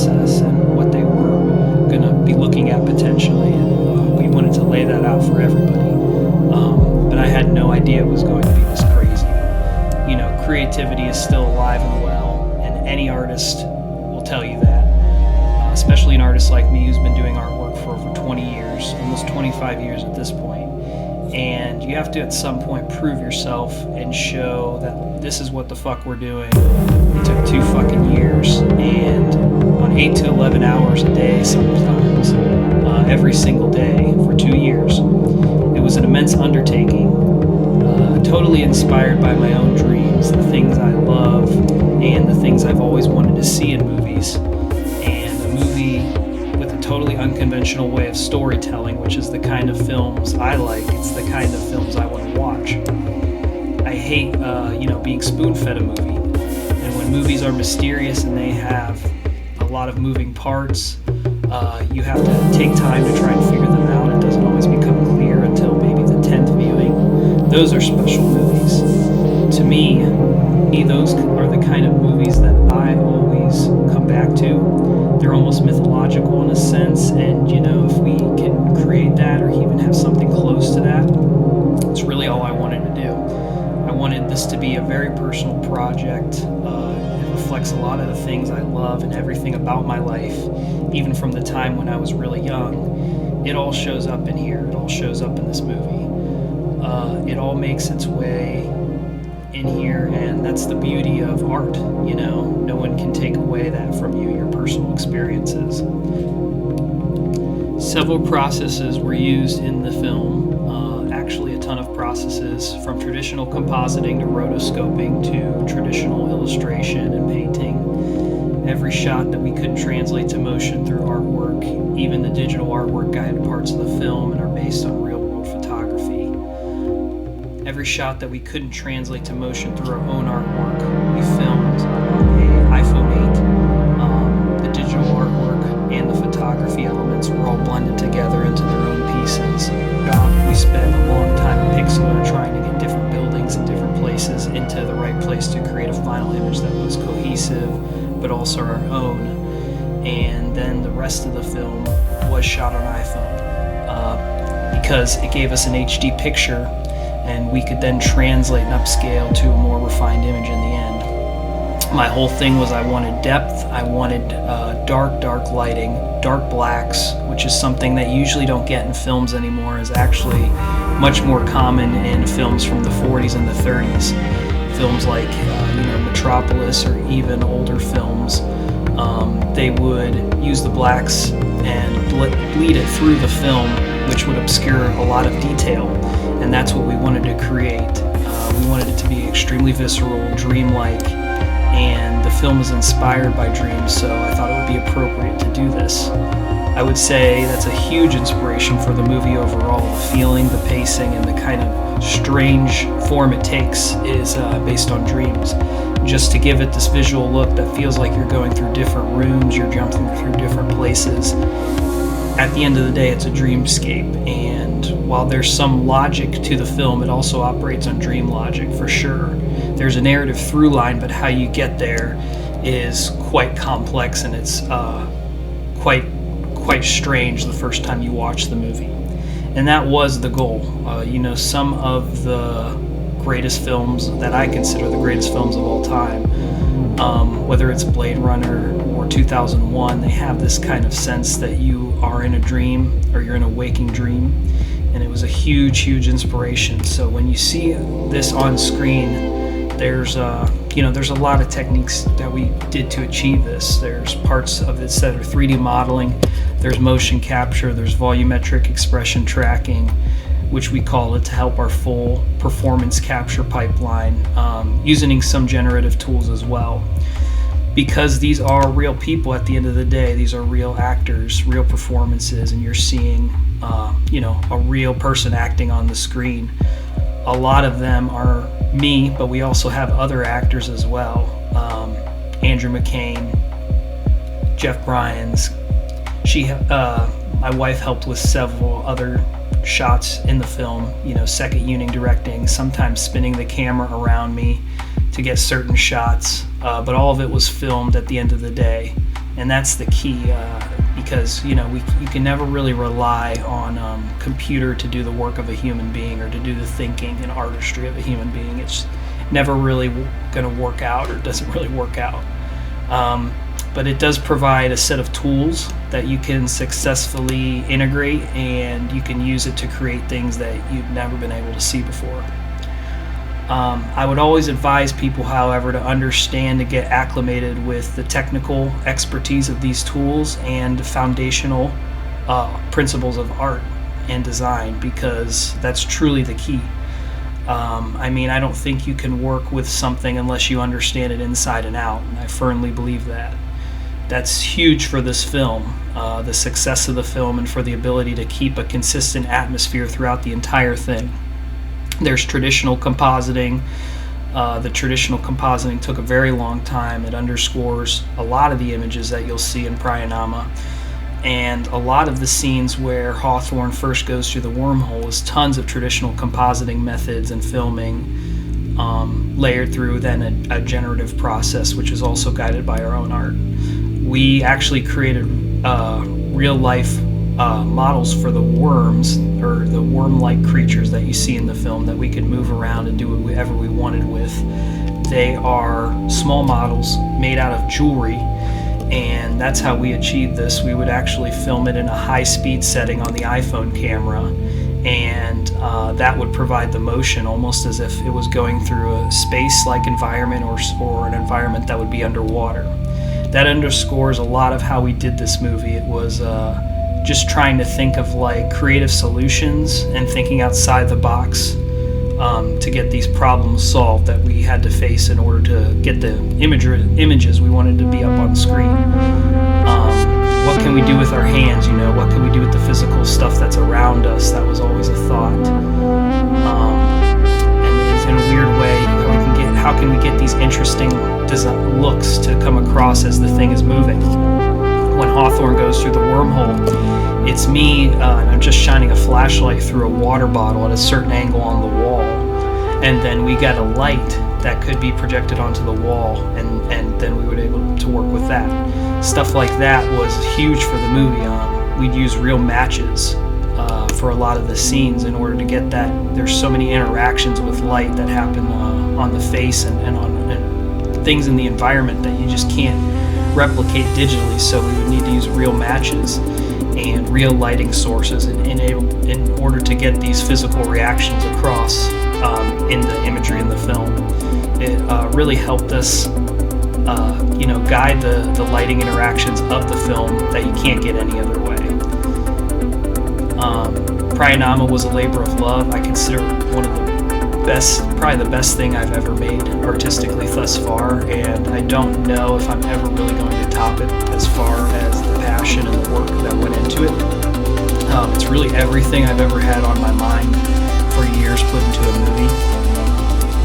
process and what they were going to be looking at potentially, and we wanted to lay that out for everybody. But I had no idea it was going to be this crazy. You know, creativity is still alive and well, and any artist will tell you that, especially an artist like me who's been doing artwork for over 20 years, almost 25 years at this point. And you have to at some point prove yourself and show that this is what the fuck we're doing. It took 2 fucking years, and on 8 to 11 hours a day sometimes, every single day for 2 years. It was an immense undertaking, totally inspired by my own dreams, the things I love, and the things I've always wanted to see in movies. And a movie with a totally unconventional way of storytelling, which is the kind of films I like. It's the kind of films I want to watch. I hate, being spoon-fed a movie. And when movies are mysterious and they have a lot of moving parts, you have to take time to try and figure them out. It doesn't always become clear until maybe the 10th viewing. Those are special movies. To me, those are the kind of movies that I always come back to. They're almost mythological in a sense, and if we can create that or even have something close to that, it's really all I wanted to do. I wanted this to be a very personal project. It reflects a lot of the things I love and everything about my life, even from the time when I was really young. It all shows up in here. It all shows up in this movie. It all makes its way in here, and that's the beauty of art. No one can take away that from you, your personal experiences. Several processes were used in the film, actually a ton of processes, from traditional compositing to rotoscoping to traditional illustration and painting. Every shot that we couldn't translate to motion through artwork, even the digital artwork guided parts of the film and are based on real-world photography. Every shot that we couldn't translate to motion through our own artwork, we filmed on an iPhone 8. The digital artwork and the photography elements were all blended together into their own pieces. We spent a long time in Pixlr trying to get different buildings and different places into the right place to create a final image that was cohesive, but also our own. And then the rest of the film was shot on iPhone because it gave us an HD picture, and we could then translate and upscale to a more refined image in the end. My whole thing was I wanted depth, I wanted dark lighting, dark blacks, which is something that you usually don't get in films anymore, is actually much more common in films from the 40s and the 30s. Films like Metropolis, or even older films, they would use the blacks and bleed it through the film, which would obscure a lot of detail. And that's what we wanted to create. We wanted it to be extremely visceral, dreamlike, and the film is inspired by dreams, so I thought it would be appropriate to do this. I would say that's a huge inspiration for the movie overall. The feeling, the pacing, and the kind of strange form it takes is based on dreams. Just to give it this visual look that feels like you're going through different rooms, you're jumping through different places. At the end of the day, it's a dreamscape, and while there's some logic to the film, it also operates on dream logic for sure. There's a narrative through line, but how you get there is quite complex, and it's quite strange the first time you watch the movie. And that was the goal. Some of the greatest films that I consider the greatest films of all time, whether it's Blade Runner or 2001, they have this kind of sense that you are in a dream, or you're in a waking dream, and it was a huge inspiration. So when you see this on screen, there's a lot of techniques that we did to achieve this. There's parts of this that are 3D modeling, there's motion capture, there's volumetric expression tracking, which we call it, to help our full performance capture pipeline, using some generative tools as well. Because these are real people at the end of the day, these are real actors, real performances, and you're seeing a real person acting on the screen. A lot of them are me, but we also have other actors as well. Andrew McCain, Jeff Bryans. My wife helped with several other shots in the film, second unit directing, sometimes spinning the camera around me to get certain shots, but all of it was filmed at the end of the day. And that's the key, because you can never really rely on computer to do the work of a human being, or to do the thinking and artistry of a human being. It's never really going to work out, or doesn't really work out. But it does provide a set of tools that you can successfully integrate, and you can use it to create things that you've never been able to see before. I would always advise people, however, to understand and get acclimated with the technical expertise of these tools and the foundational principles of art and design, because that's truly the key. I don't think you can work with something unless you understand it inside and out, and I firmly believe that. That's huge for this film, the success of the film, and for the ability to keep a consistent atmosphere throughout the entire thing. There's traditional compositing. The traditional compositing took a very long time. It underscores a lot of the images that you'll see in Pryanama. And a lot of the scenes where Hawthorne first goes through the wormhole is tons of traditional compositing methods and filming, layered through then a generative process, which is also guided by our own art. We actually created real-life models for the worms, or the worm-like creatures that you see in the film, that we could move around and do whatever we wanted with. They are small models made out of jewelry, and that's how we achieved this. We would actually film it in a high-speed setting on the iPhone camera, and that would provide the motion almost as if it was going through a space-like environment, or an environment that would be underwater. That underscores a lot of how we did this movie. It was just trying to think of creative solutions and thinking outside the box to get these problems solved that we had to face in order to get the images we wanted to be up on screen. What can we do with our hands? What can we do with the physical stuff that's around us? That was always a thought. And in a weird way, how can we get these interesting looks to come across as the thing is moving? When Hawthorne goes through the wormhole, it's me, and I'm just shining a flashlight through a water bottle at a certain angle on the wall, and then we got a light that could be projected onto the wall, and then we were able to work with that. Stuff like that was huge for the movie. We'd use real matches for a lot of the scenes in order to get that. There's so many interactions with light that happen on the face and on things in the environment that you just can't replicate digitally, so we would need to use real matches and real lighting sources in order to get these physical reactions across in the imagery in the film. It really helped us guide the lighting interactions of the film that you can't get any other way. Pryanama was a labor of love. I consider it one of the best, probably the best thing I've ever made artistically thus far, and I don't know if I'm ever really going to top it as far as the passion and the work that went into it. It's really everything I've ever had on my mind for years put into a movie.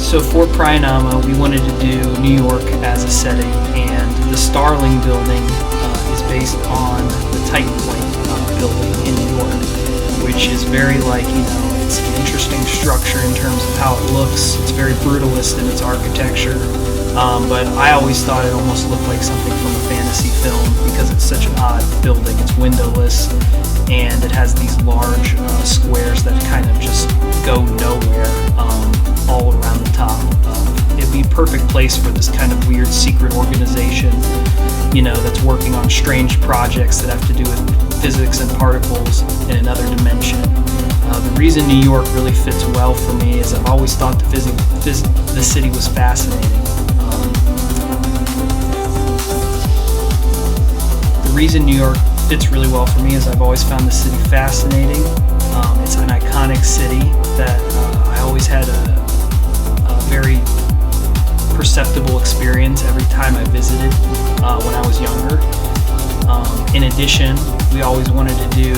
So for Pryanama, we wanted to do New York as a setting, and the Starling building is based on the Titan Point building in New York, which is very it's an interesting structure in terms of how it looks. It's very brutalist in its architecture, but I always thought it almost looked like something from a fantasy film because it's such an odd building. It's windowless, and it has these large squares that kind of just go nowhere all around the top. It'd be a perfect place for this kind of weird secret organization, that's working on strange projects that have to do with physics and particles in another dimension. The reason New York really fits well for me is I've always thought the city was fascinating. The reason New York fits really well for me is I've always found the city fascinating. It's an iconic city that I always had a very perceptible experience every time I visited when I was younger. In addition, we always wanted to do,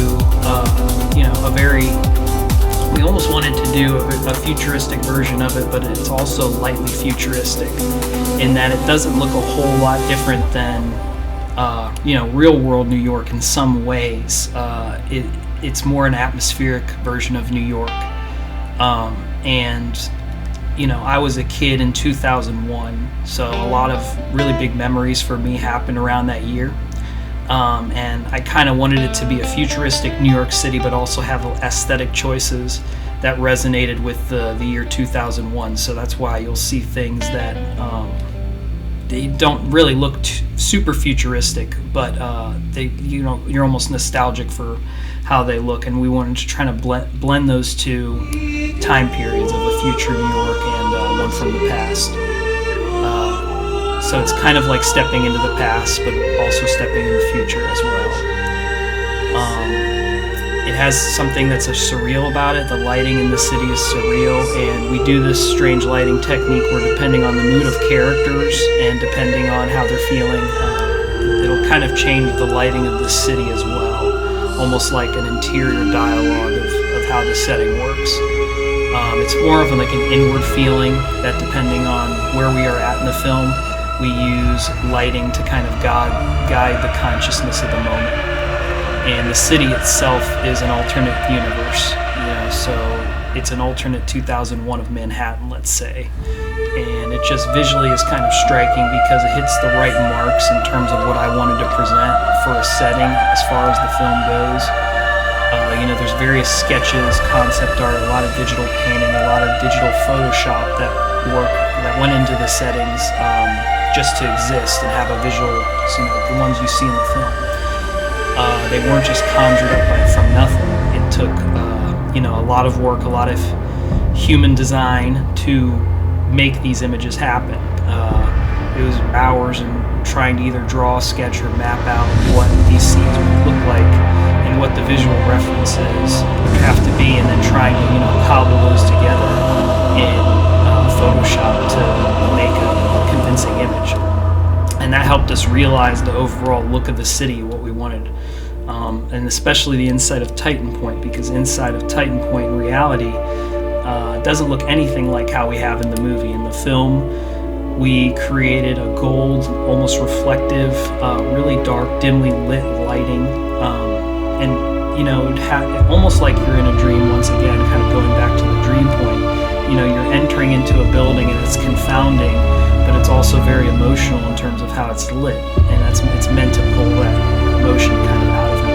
we almost wanted to do a futuristic version of it, but it's also lightly futuristic in that it doesn't look a whole lot different than, real world New York in some ways. It's more an atmospheric version of New York. I was a kid in 2001, so a lot of really big memories for me happened around that year. And I kind of wanted it to be a futuristic New York City, but also have aesthetic choices that resonated with the year 2001. So that's why you'll see things that they don't really look super futuristic, but you're almost nostalgic for how they look. And we wanted to try to blend those two time periods of a future New York and one from the past. So it's kind of like stepping into the past, but also stepping in the future as well. It has something that's surreal about it. The lighting in the city is surreal, and we do this strange lighting technique where, depending on the mood of characters and depending on how they're feeling, it'll kind of change the lighting of the city as well, almost like an interior dialogue of how the setting works. It's more of like an inward feeling that, depending on where we are at in the film, we use lighting to kind of guide the consciousness of the moment. And the city itself is an alternate universe, so it's an alternate 2001 of Manhattan, let's say. And it just visually is kind of striking because it hits the right marks in terms of what I wanted to present for a setting as far as the film goes. There's various sketches, concept art, a lot of digital painting, a lot of digital Photoshop that went into the settings just to exist and have a visual, the ones you see in the film. They weren't just conjured up from nothing. It took, a lot of work, a lot of human design to make these images happen. It was hours and trying to either draw, sketch, or map out what these scenes would look like and what the visual references would have to be, and then trying to, cobble those together in Photoshop to make a convincing image. And that helped us realize the overall look of the city, what we wanted. And especially the inside of Titan Point, because inside of Titan Point in reality doesn't look anything like how we have in the movie. In the film, we created a gold, almost reflective, really dark, dimly lit lighting. Almost like you're in a dream once again, kind of going back to the dream point. You're entering into a building and it's confounding, but it's also very emotional in terms of how it's lit, and it's meant to pull that emotion kind of out of you.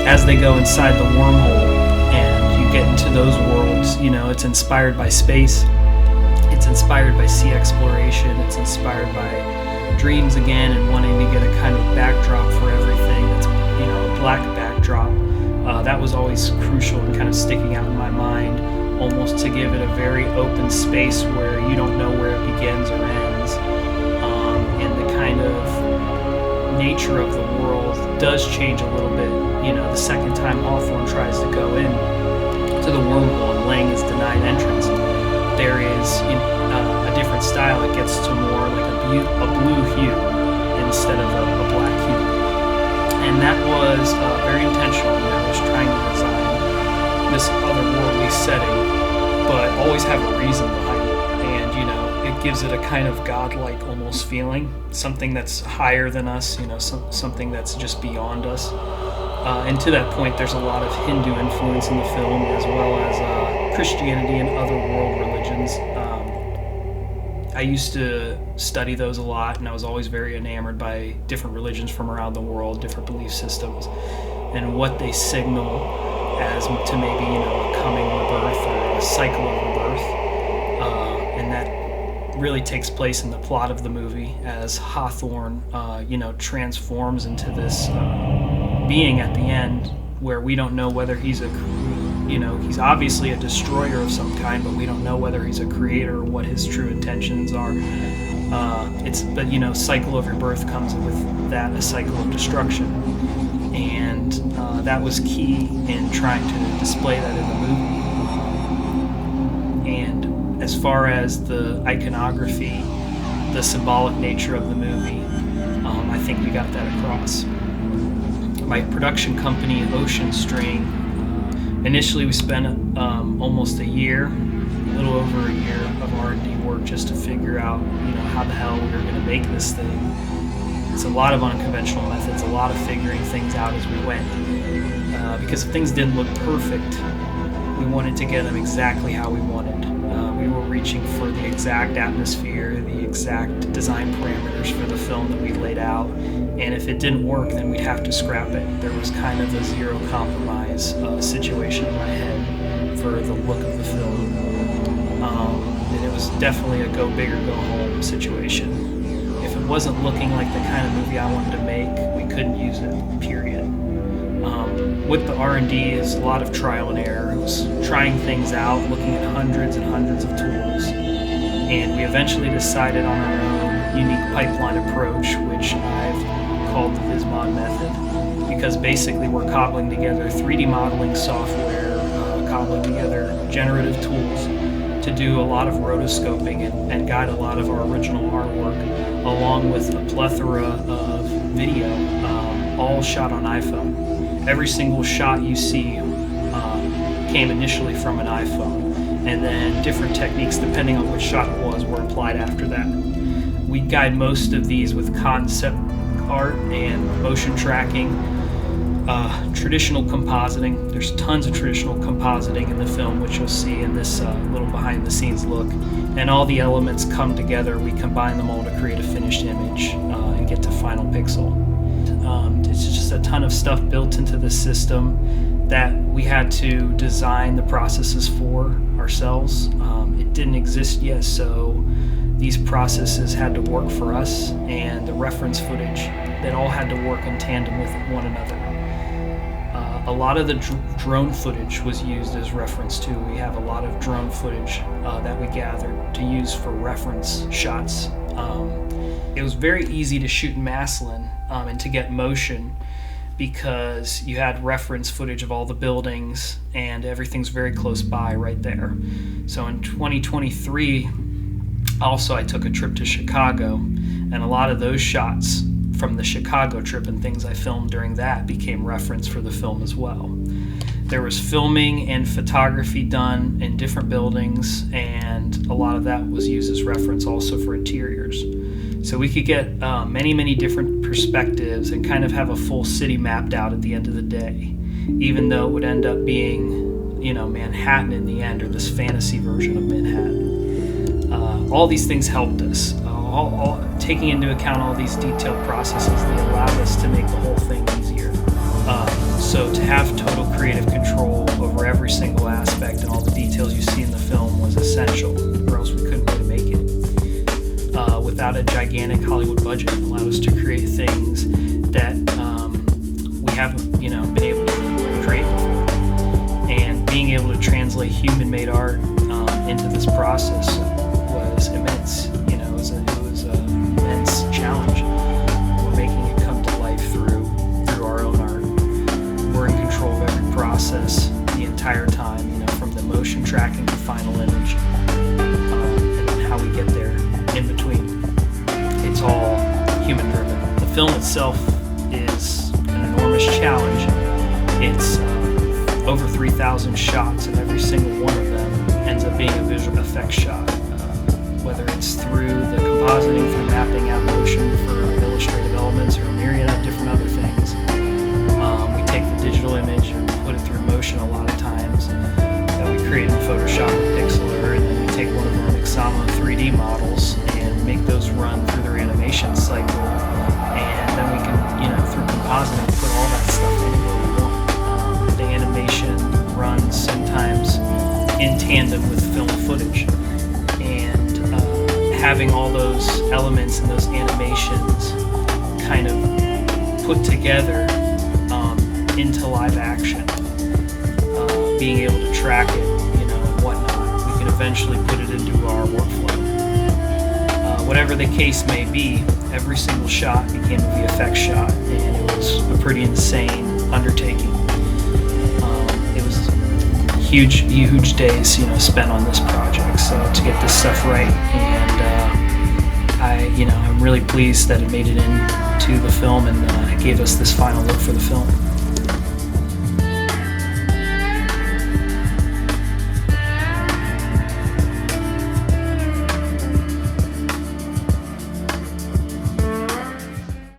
As they go inside the wormhole and you get into those worlds, it's inspired by space, it's inspired by sea exploration, it's inspired by dreams again, and wanting to get a kind of backdrop for everything that's, a black backdrop. That was always crucial and kind of sticking out in my mind, almost to give it a very open space where you don't know where it begins or ends. And the kind of nature of the world does change a little bit. The second time Hawthorne tries to go in to the wormhole and Lang is denied entrance, there is a different style. It gets to more like a blue hue instead of a black hue. And that was very intentional. I was trying to design this otherworldly setting, but always have a reason behind it. And, it gives it a kind of godlike almost feeling, something that's higher than us, something that's just beyond us. And to that point, there's a lot of Hindu influence in the film, as well as Christianity and other world religions. I used to study those a lot, and I was always very enamored by different religions from around the world, different belief systems, and what they signal as to maybe, a coming rebirth or a cycle of rebirth. And that really takes place in the plot of the movie as Hawthorne, transforms into this being at the end, where we don't know whether he's he's obviously a destroyer of some kind, but we don't know whether he's a creator or what his true intentions are. Cycle of rebirth comes with that, a cycle of destruction. And that was key in trying to display that in the movie. And as far as the iconography, the symbolic nature of the movie, I think we got that across. My production company, Ocean String, initially we spent almost a little over a year of R&D work just to figure out, how the hell we were going to make this thing. It's a lot of unconventional methods, a lot of figuring things out as we went. Because if things didn't look perfect, we wanted to get them exactly how we wanted. We were reaching for the exact atmosphere, the exact design parameters for the film that we laid out. And if it didn't work, then we'd have to scrap it. There was kind of a zero compromise situation in my head for the look of the film. And it was definitely a go big or go home situation. If it wasn't looking like the kind of movie I wanted to make, we couldn't use it, period. With the R&D is a lot of trial and error. It was trying things out, looking at hundreds and hundreds of tools. And we eventually decided on our own unique pipeline approach, which I've called the Vismod Method, because basically we're cobbling together 3D modeling software, cobbling together generative tools to do a lot of rotoscoping and guide a lot of our original artwork, along with a plethora of video, all shot on iPhone. Every single shot you see came initially from an iPhone, and then different techniques, depending on which shot it was, were applied after that. We guide most of these with concept art and motion tracking, traditional compositing. There's tons of traditional compositing in the film, which you'll see in this little behind-the-scenes look. And all the elements come together. We combine them all to create a finished image and get to final pixel. It's just a ton of stuff built into the system that we had to design the processes for ourselves. It didn't exist yet, so these processes had to work for us, and the reference footage, that all had to work in tandem with one another. A lot of the drone footage was used as reference too. We have a lot of drone footage that we gathered to use for reference shots. It was very easy to shoot in Maslin and to get motion because you had reference footage of all the buildings and everything's very close by right there. So in 2023, also I took a trip to Chicago, and a lot of those shots from the Chicago trip and things I filmed during that became reference for the film as well. There was filming and photography done in different buildings, and a lot of that was used as reference also for interiors. So we could get many different perspectives and kind of have a full city mapped out at the end of the day, even though it would end up being, Manhattan in the end, or this fantasy version of Manhattan. All these things helped us. Taking into account all these detailed processes, they allowed us to make the whole thing easier. So to have total creative control over every single aspect and all the details you see in the film was essential, or else we couldn't really make it. Without a gigantic Hollywood budget, it allowed us to create things that we haven't, been able to create before. And being able to translate human-made art into this process was immense. It was an immense challenge. We're making it come to life through our own art. We're in control of every process the entire time, from the motion tracking to final image, and then how we get there in between. It's all human driven. The film itself is an enormous challenge. It's over 3,000 shots, and every single one of them ends up being a visual effects shot. Whether it's through the compositing, through mapping out motion for illustrative elements, or a myriad of different other things. We take the digital image and put it through motion a lot of times that we create in Photoshop or Pixlr, and then we take one of our Mixamo 3D models and make those run through their animation cycle, and then we can, through compositing, put all that stuff anywhere we want. The animation runs sometimes in tandem with film footage, and having all those elements and those animations kind of put together into live action, being able to track it, and whatnot, we can eventually put it into our workflow. Whatever the case may be, every single shot became a VFX shot, and it was a pretty insane undertaking. It was huge days, spent on this project. So to get this stuff right, and I'm really pleased that it made it into the film and gave us this final look for the film.